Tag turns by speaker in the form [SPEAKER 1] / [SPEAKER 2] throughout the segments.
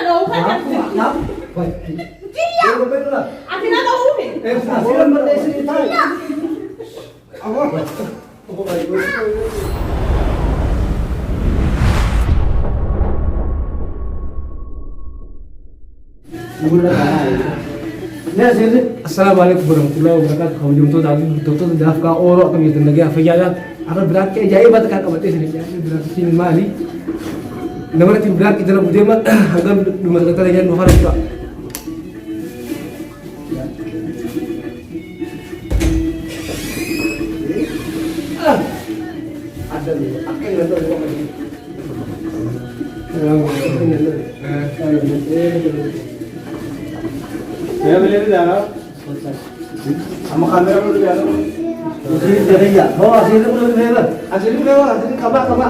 [SPEAKER 1] tahu kan?
[SPEAKER 2] Kenapa? Woi.
[SPEAKER 1] Dia. Akhirnya tahu nih.
[SPEAKER 2] Film berlesen itu. Apa? Assalamualaikum warahmatullahi wabarakatuh. Kamu jumpa tadi dokter dah ka orang kami tu lagi afiyat. Agar berat ke jaya bat kan kamu sini jadi berat sini mali. Nama ti berat kita nak buat mat agar dua kata lagi nak hari tu. Ada ni, akan ada tu lagi.
[SPEAKER 3] saya boleh lihat sama kamera boleh lihat
[SPEAKER 2] Asli dari ya. Oh, asli itu belum lewat. Asli itu lewat. Asli kama.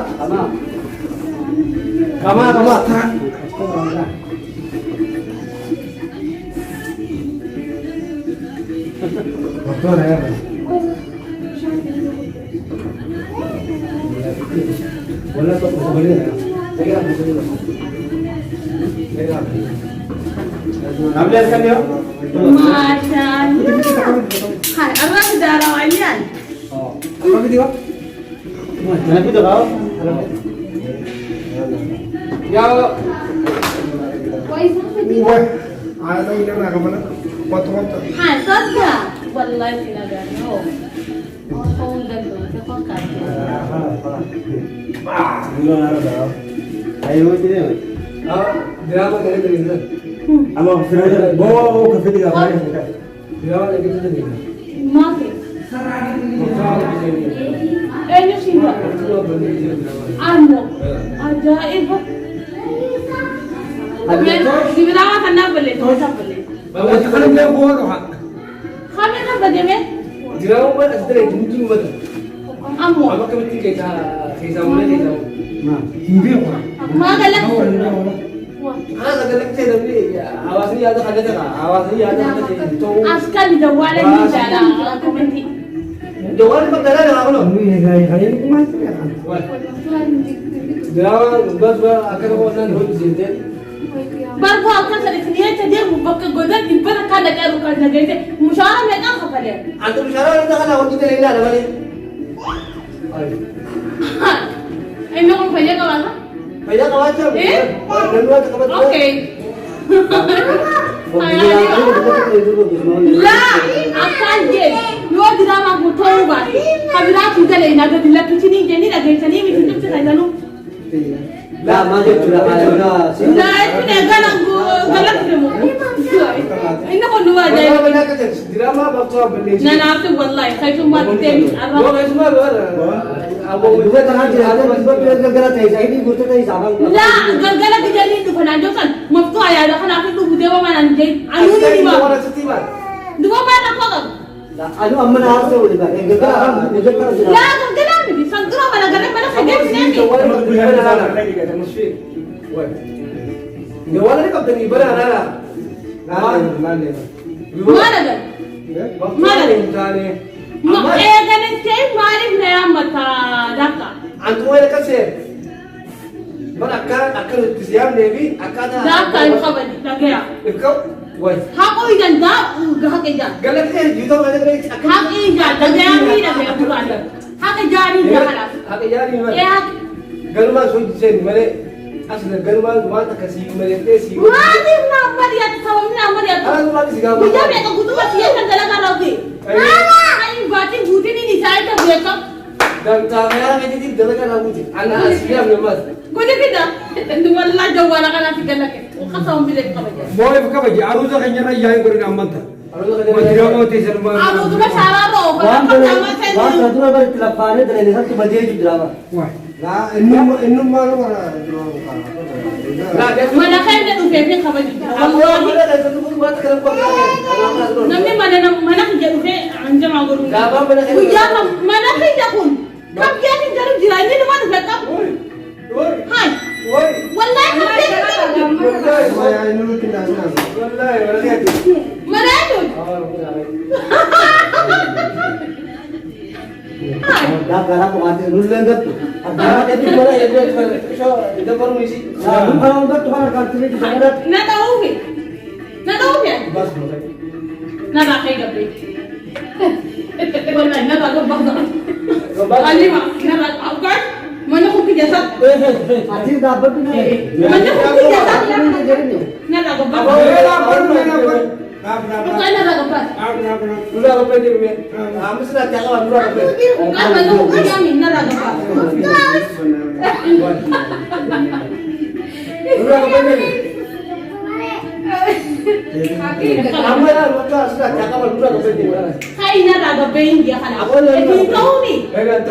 [SPEAKER 2] Betul ya. Boleh tu boleh ya. Saya boleh.
[SPEAKER 3] Nabi lihatkan dia
[SPEAKER 1] Masya Allah. Hai, apa sudah rawanyan?
[SPEAKER 2] Oh, apa gitu?
[SPEAKER 3] Nabi tu kau
[SPEAKER 2] Ya.
[SPEAKER 1] Woi, siapa dia?
[SPEAKER 4] Wah, ada ini nak kemana? Foto-foto.
[SPEAKER 1] Hai, kerja. Wallahi sinaga. Oh. Oh, kau dah tu. Kau kerja.
[SPEAKER 3] belum ada kau ayo sini
[SPEAKER 2] Drama dari itu.
[SPEAKER 3] ama sudah oh kafe dia kau
[SPEAKER 2] Drama dari itu ni.
[SPEAKER 1] Mati. Ini siapa? Anu. Ajaib. Di bawah sana boleh, dosa boleh.
[SPEAKER 2] Bawa jangan dia buat apa.
[SPEAKER 1] Kami kan bagaimana?
[SPEAKER 2] Drama mana ada mungkin betul.
[SPEAKER 1] Amu.
[SPEAKER 2] Apa kami kita kita mulai kita.
[SPEAKER 3] nah
[SPEAKER 2] Hindi apa?
[SPEAKER 1] Magalang.
[SPEAKER 2] Ada galak saya tapi awas ni ada kada ka. Awas ni ada kada itu.
[SPEAKER 1] Askal jawalan ni jala. Komenti.
[SPEAKER 2] Jawab pagdala na ako no.
[SPEAKER 3] ini gaya ini kemana ya
[SPEAKER 2] Drama bas akan ko nan ho jinte.
[SPEAKER 1] Barko akan sa ikniya tadi mubakka godan ibara kada karu kada gaite. Mushara me kan khapale.
[SPEAKER 2] Antum syara na kana ho jinte na na bali. Ay.
[SPEAKER 1] Ino kung pwede ka ba?
[SPEAKER 2] Kaya ka wacha.
[SPEAKER 1] Eh?
[SPEAKER 2] Dalawa ka kabat.
[SPEAKER 1] Okay. La, akan je. Yo drama ko toba. Kabira ki dale na ga dilla kitini je ni da gaita ni mi kitu ta gano.
[SPEAKER 2] La mage tura ayo na.
[SPEAKER 1] La, ina gana go galak de mo. Ina ko nuwa
[SPEAKER 2] Wala
[SPEAKER 1] dai.
[SPEAKER 2] ba na ka drama ba ko bali.
[SPEAKER 1] Na na tu wallahi kai tu ma te mi
[SPEAKER 2] Wo
[SPEAKER 1] arra.
[SPEAKER 2] ga suma ba. Abo
[SPEAKER 3] juga tangan dia ada masih bergerak dari saya ini gusto dari sabang
[SPEAKER 1] La, galgala ki jali du kana jo kan. Maftu aya da kana fi du de ba manan je. Anu ni ba.
[SPEAKER 2] wala sa tiba.
[SPEAKER 1] Du ba na ko ga.
[SPEAKER 3] anu amma na harus boleh kan enggak
[SPEAKER 1] La, galgala ni santura mana galak mana ka dem ni.
[SPEAKER 2] Wala ba na na. Musfik. Wala. Ni wala ni kapten ibara na na.
[SPEAKER 3] Nane.
[SPEAKER 1] Mana ga? Mana ni?
[SPEAKER 2] Tane.
[SPEAKER 1] Ma ganin sai malif na ya mata daka.
[SPEAKER 2] Antu wala kasi. Bara akan tiziyam nevi akada.
[SPEAKER 1] Daka ay kabali tagaya.
[SPEAKER 2] Ikaw? Wai.
[SPEAKER 1] Hako idan da ga hake ja.
[SPEAKER 2] Galak eh yuto galak eh.
[SPEAKER 1] Hake ja tagaya mi da ga kurada. Hake jari da hala.
[SPEAKER 2] Hake jari ma.
[SPEAKER 1] Eh hake.
[SPEAKER 2] Galma so jisen mare asla galma wata kasi mare tesi.
[SPEAKER 1] Wadi na mariya tawo na mariya.
[SPEAKER 2] Ala ma kisiga.
[SPEAKER 1] Buja me ka kutu ba siya kan dalaga rawti. Mama ay batin buti ni sai ta beka.
[SPEAKER 2] Dan kamera kan jadi dalaga na buti. Ana asliya memang.
[SPEAKER 1] Kuda kita. Ndu walla jawala kana tigalake. Khasam bilek kabaja.
[SPEAKER 4] Boy buka bagi aruza kanya na yayi ko rin amanta. Madira ko te salma.
[SPEAKER 1] Abu tu ba sara ro ba
[SPEAKER 3] Wan
[SPEAKER 1] ka sama sai.
[SPEAKER 3] satu bar tilapane dari satu baju drama
[SPEAKER 4] Wah.
[SPEAKER 2] La
[SPEAKER 4] Inu malu wala.
[SPEAKER 1] Mana kai da dufe fi kabaji. Wallahi. Namni mana ki jadu fe an jama goru. Kuja mana kai da kun. Kam ya ni jaru jirani ni mana fe kam. Hai. Wallahi kam ya ni.
[SPEAKER 4] Saya inu kita sana.
[SPEAKER 1] Mana itu? Hai.
[SPEAKER 3] Dah kalau mau ada dulu lengat tu. Ada itu mana ya dia so itu baru misi. Nah, kalau enggak tuh kan kantin di sana.
[SPEAKER 1] Na tahu ke? Na tahu ke?
[SPEAKER 3] Bas mulai.
[SPEAKER 1] Na rakai gabe. Wallahi na raga bahda. Alima, na raga awkat. Mana ko kijasa?
[SPEAKER 3] Ati dapat tu.
[SPEAKER 1] Mana ko kijasa? Na raga bahda. Bukan na raga bahda.
[SPEAKER 2] Dulu apa ini punya? Kamu sudah cakap dulu apa?
[SPEAKER 1] Bukan mana ko kami na raga bahda.
[SPEAKER 2] Dulu apa ini? Kamu ya lupa sudah cakap dulu apa ini?
[SPEAKER 1] Hai na raga bayin dia kana. Tingkau ni.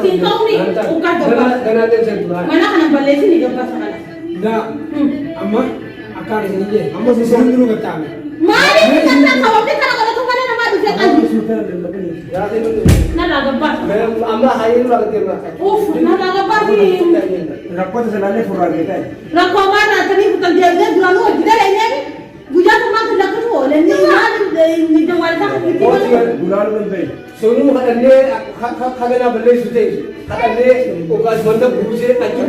[SPEAKER 1] Tingkau ni. Ukat bahda.
[SPEAKER 2] Dan ada sentuhan.
[SPEAKER 1] Mana kana balesi ni gabba sakala.
[SPEAKER 4] Dah, amma akar ini je. Amma sih dulu kata.
[SPEAKER 1] Mari kita tak tahu kita kalau tu mana nama tu kan.
[SPEAKER 2] Ya itu.
[SPEAKER 1] Na raga bahda.
[SPEAKER 2] Memang amma hari itu lagi terima.
[SPEAKER 1] Uf, na raga bahda.
[SPEAKER 3] Rakot sebenarnya furah kita.
[SPEAKER 1] Rakwa mana tadi bukan dia dulu kita ini. Buja tu mak nak tu oleh ni ni jawab tak kita.
[SPEAKER 3] Bulan lebih.
[SPEAKER 2] Sunu katanya kagak beli sudah. Katanya ukas mantap buje aja.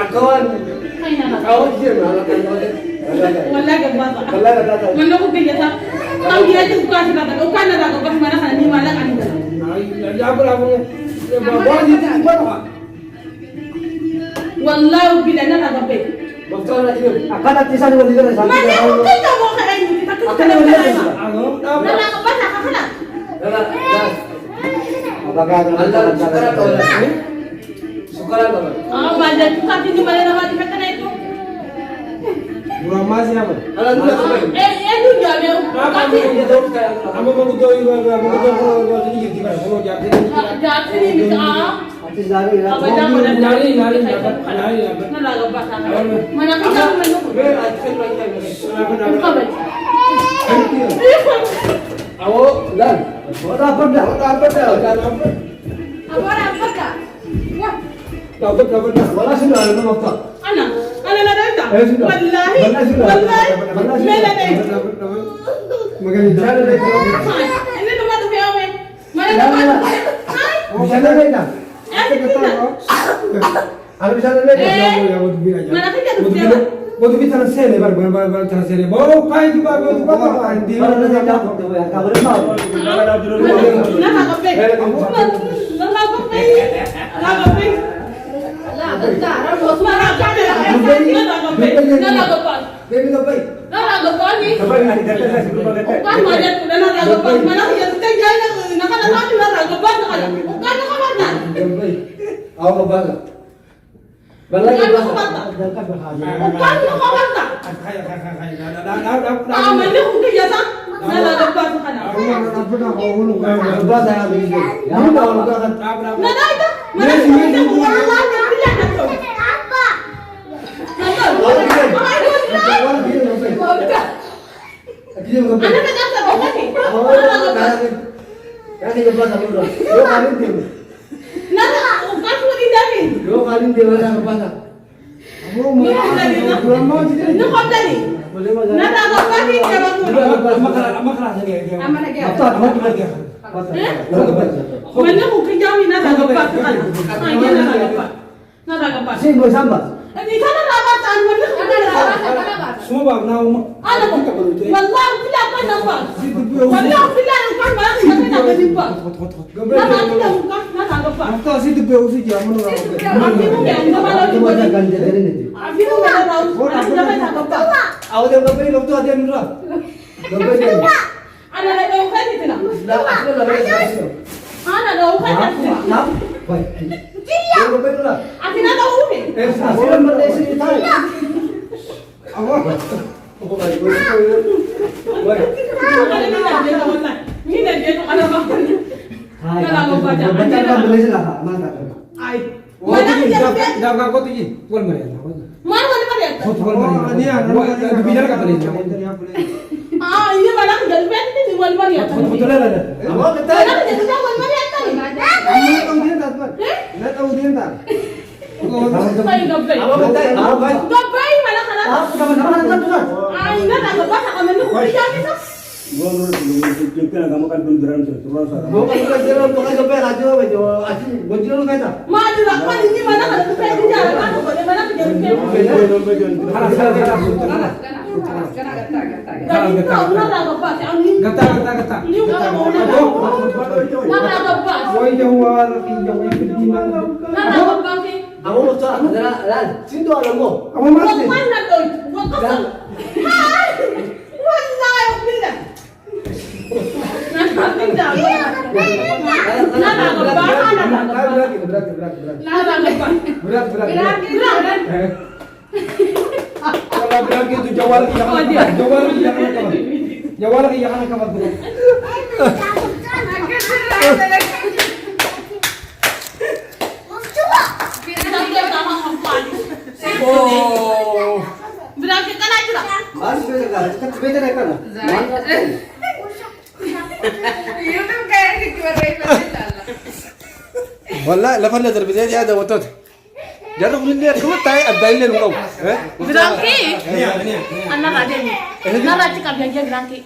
[SPEAKER 2] Akawan
[SPEAKER 1] Hai na.
[SPEAKER 2] akawan dia malah kan.
[SPEAKER 1] Wallah gabba.
[SPEAKER 2] Wallahi kata.
[SPEAKER 1] Mana ko kaya sa. Kau dia tu ukas kata. Ukas na raga bahda mana kana ni malah kan.
[SPEAKER 4] Ya apa bawa ni apa?
[SPEAKER 1] Wallah bila na raga bahda.
[SPEAKER 2] Doktor lagi.
[SPEAKER 3] Akan nanti sana boleh jalan sampai.
[SPEAKER 1] Mana ko kaya mo kaya ni kita
[SPEAKER 3] Akan
[SPEAKER 1] kita
[SPEAKER 3] boleh
[SPEAKER 1] na.
[SPEAKER 3] jalan.
[SPEAKER 1] Na raga bahda kana.
[SPEAKER 3] Apakah
[SPEAKER 2] Allah syukur atau Allah? Syukur atau Allah?
[SPEAKER 1] Ah, mana tu kata ni mana nama dia kata itu.
[SPEAKER 4] Bulan masih apa?
[SPEAKER 2] Allah juga syukur.
[SPEAKER 1] Lu jangan kata.
[SPEAKER 2] Dia tahu sekarang.
[SPEAKER 4] Amma mau tahu juga, mau tahu ini gitu kan? Mau jadi
[SPEAKER 1] Jadi ni bisa.
[SPEAKER 3] Hati dari ya.
[SPEAKER 4] nari dapat.
[SPEAKER 1] Na raga bahda. Mana kita mana.
[SPEAKER 2] Mer ajkan lagi kan.
[SPEAKER 1] Kau baca.
[SPEAKER 2] Awak dan.
[SPEAKER 3] Dapat dah.
[SPEAKER 2] Apa dah?
[SPEAKER 1] Apa dah? Wah.
[SPEAKER 4] Dapat.
[SPEAKER 3] Wala sudah ada waktu.
[SPEAKER 1] Ana na dah.
[SPEAKER 3] Eh, sudah.
[SPEAKER 1] Wallahi.
[SPEAKER 3] Wallahi sudah.
[SPEAKER 1] Wallahi.
[SPEAKER 3] Wallahi
[SPEAKER 1] Mela deh.
[SPEAKER 4] Maganda.
[SPEAKER 1] Ini tu matu kaya me. Mana
[SPEAKER 3] Ya,
[SPEAKER 1] tu
[SPEAKER 3] ya.
[SPEAKER 1] matu. Hai.
[SPEAKER 3] Bisa naik dah.
[SPEAKER 1] Ada kita.
[SPEAKER 3] Ada bisa naik.
[SPEAKER 1] Mana kita tu dia.
[SPEAKER 4] Waktu kita tersenyum, baru tersenyum. Bawa kai juga, bawa andi.
[SPEAKER 3] Kalau nak dah waktu ya. Kabar mau.
[SPEAKER 1] Na raga pe. Na raga pe. Raga pe. La bentar. Na raga pe. Na raga pe.
[SPEAKER 3] Baby kau baik.
[SPEAKER 1] Na raga pe ni.
[SPEAKER 3] Kabar hari kata saya sebelum kata.
[SPEAKER 1] Kan mana tu na raga pe. Mana kita tu jangan nak nak tahu na raga pe na kan. Bukan nak mana.
[SPEAKER 3] Baik. Awak kabar. Balai
[SPEAKER 1] Bukan nak
[SPEAKER 3] kabar.
[SPEAKER 1] mana.
[SPEAKER 3] Jangan berhaji.
[SPEAKER 1] Bukan nak mana.
[SPEAKER 4] Kai.
[SPEAKER 1] Ah, mana aku kerja sah? Na raga pe kana.
[SPEAKER 3] Kabar saya begini. Kamu tahu nak kan?
[SPEAKER 1] Na dah itu. Mana kita buat Allah yang pilih nak tu. Apa?
[SPEAKER 3] Orang dia nak baik. Dia nak baik.
[SPEAKER 1] Anak nak apa ni?
[SPEAKER 3] Kasi kabar sama dulu. Dua kali dia.
[SPEAKER 1] Nada, ukas mo din dami.
[SPEAKER 3] Dua kali dia orang kabar. Kamu mau?
[SPEAKER 1] No kota ni.
[SPEAKER 3] Boleh mau?
[SPEAKER 1] Nada ako pa ni kaya mo.
[SPEAKER 4] Ama kelas ni.
[SPEAKER 1] Ama na kaya.
[SPEAKER 3] Apa? Mau lagi?
[SPEAKER 1] Mana ko kaya ni nada ako pa ka. Ay, nada ako pa. Nada ako pa.
[SPEAKER 3] Sing boleh sambat.
[SPEAKER 1] Ni sana rabatan mo na.
[SPEAKER 4] Semua bang, now.
[SPEAKER 1] Ano ko? Wallahi pila pa na pa. Wallahi pila na pa ba? Kasi na ba din pa. Nada kita ukas nada ako pa.
[SPEAKER 4] Kita sih tu berusi jaman orang.
[SPEAKER 1] Abi mo kaya na malo ni
[SPEAKER 3] Cuma
[SPEAKER 1] ba?
[SPEAKER 3] jangan jadi ni.
[SPEAKER 1] Abi mo kaya na raw. Ano na ba ako pa?
[SPEAKER 3] Awak dia kabar ini waktu ada dulu. Kabar dia.
[SPEAKER 1] Ano na daw kaya dito na?
[SPEAKER 3] Dah, aku dah lari.
[SPEAKER 1] Ano daw kaya dito?
[SPEAKER 3] Nam? Baik. Dia kabar dulu.
[SPEAKER 1] Ati na daw uli.
[SPEAKER 3] Sila Malaysia ni tahu.
[SPEAKER 4] Awak.
[SPEAKER 3] Oh, baik.
[SPEAKER 1] Hindi dito ka na ba?
[SPEAKER 3] Hai. Baca kan Malaysia lah, mana?
[SPEAKER 1] Ay.
[SPEAKER 4] Wah, dah kau tu je. Kau mana?
[SPEAKER 1] Mana wala pa rin?
[SPEAKER 4] Kau mana? Ni ada bicara kata ni.
[SPEAKER 1] Ah, ini malang galpet ni wal pa rin.
[SPEAKER 4] Betul lah.
[SPEAKER 3] Awak kata.
[SPEAKER 1] Mana dito sa wal pa rin tani?
[SPEAKER 4] Tahu dia tak? Nak tahu dia tak?
[SPEAKER 1] Ay, gabay.
[SPEAKER 3] Awak kata. Awak baik.
[SPEAKER 1] Gabay, malang ka na.
[SPEAKER 3] Apa sama-sama nak tuan?
[SPEAKER 1] Ay, na nagabasa ka man ko. Kaya ni sa.
[SPEAKER 3] Bukan jalan untuk aja pe radio aja. Aji bonjol kaita.
[SPEAKER 1] Madu nak pan ini mana kalau tu di jalan mana boleh mana kerja rufe. Jadi kau nak apa pas? Angin.
[SPEAKER 2] Gata.
[SPEAKER 1] Ni kau mau nak apa pas?
[SPEAKER 2] Woi jawal ki jawal ki di mana?
[SPEAKER 1] Nak apa pas ni?
[SPEAKER 3] Kamu mau cak ran. Sintu alam mo.
[SPEAKER 2] Kamu masih.
[SPEAKER 1] Mana doi? Waktu. Hai. Wallahi billah. Nak pindah.
[SPEAKER 2] Kalau berarti itu jawal ki jangan kawan.
[SPEAKER 1] Oh. Berarti kan aja lah.
[SPEAKER 3] Mas beda kan?
[SPEAKER 5] YouTube kayak gitu berarti.
[SPEAKER 3] والله لا فن ضرب زي هذا وتد جرب لي كم تاي ابداين لي نقو
[SPEAKER 1] Berarti. Anak ada ni. Nara cakap yang dia berarti.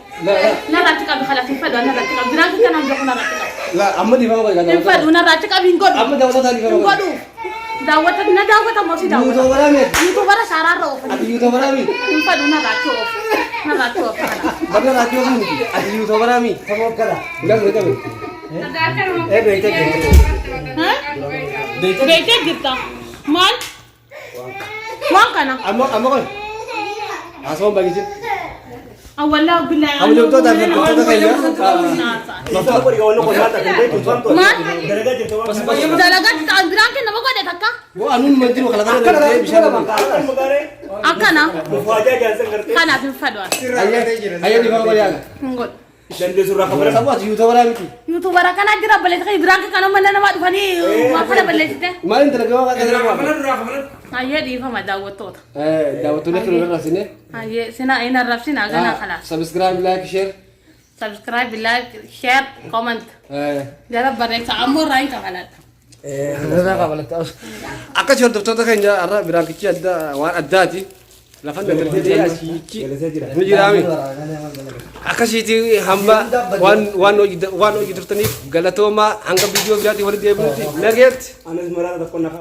[SPEAKER 1] Nara cakap kalau sifat dan nara cakap berarti kan anda kena cakap.
[SPEAKER 3] لا اما دي فاهم كذا
[SPEAKER 1] Sifat nara cakap ingkod.
[SPEAKER 3] اما ده وتد دي فاهم
[SPEAKER 1] Ingkod. Dawat na dawat ang masih dawat.
[SPEAKER 3] يوتيوبر امي
[SPEAKER 1] Itu para sararo.
[SPEAKER 3] ادي يوتيوبر امي
[SPEAKER 1] Sifat nara cakap. Nara cakap.
[SPEAKER 3] بدل راديو امي ادي يوتيوبر امي سمو كذا لا بيتا ايه بيتا
[SPEAKER 1] Hah? Bete kita. Mal? Mal kana?
[SPEAKER 3] اما كون اسمع باقي شيء
[SPEAKER 1] Awala bila.
[SPEAKER 3] Kamu jom tu dah kaya.
[SPEAKER 1] Mal? Dalaga kita bilang kan nama kau ada takka?
[SPEAKER 3] वो अनून मंत्री को खला था विशाल
[SPEAKER 1] Akana? Kana sifat wa.
[SPEAKER 3] आया di bawah ya
[SPEAKER 1] Ingkod.
[SPEAKER 3] सब आज यूट्यूबर आमी की
[SPEAKER 1] YouTuber kana jira balik kay bilang kana mana nama fani. Apa dah balik kita?
[SPEAKER 3] Marin terlalu apa
[SPEAKER 1] Ayah di fama dawat tu.
[SPEAKER 3] dapat tulis terus rasine
[SPEAKER 1] Ayah sina ina rafsin agana khalas.
[SPEAKER 3] subscribe like share
[SPEAKER 1] Subscribe, like, share, comment. Jara barek sa amor rain ka kalat.
[SPEAKER 3] akka chor to kan ja ara biran kici adda wan addati la fan da terde ya ci mujirami akka shi ti hamba wan o gidirtani galatoma hanga video biati wala de bulti merget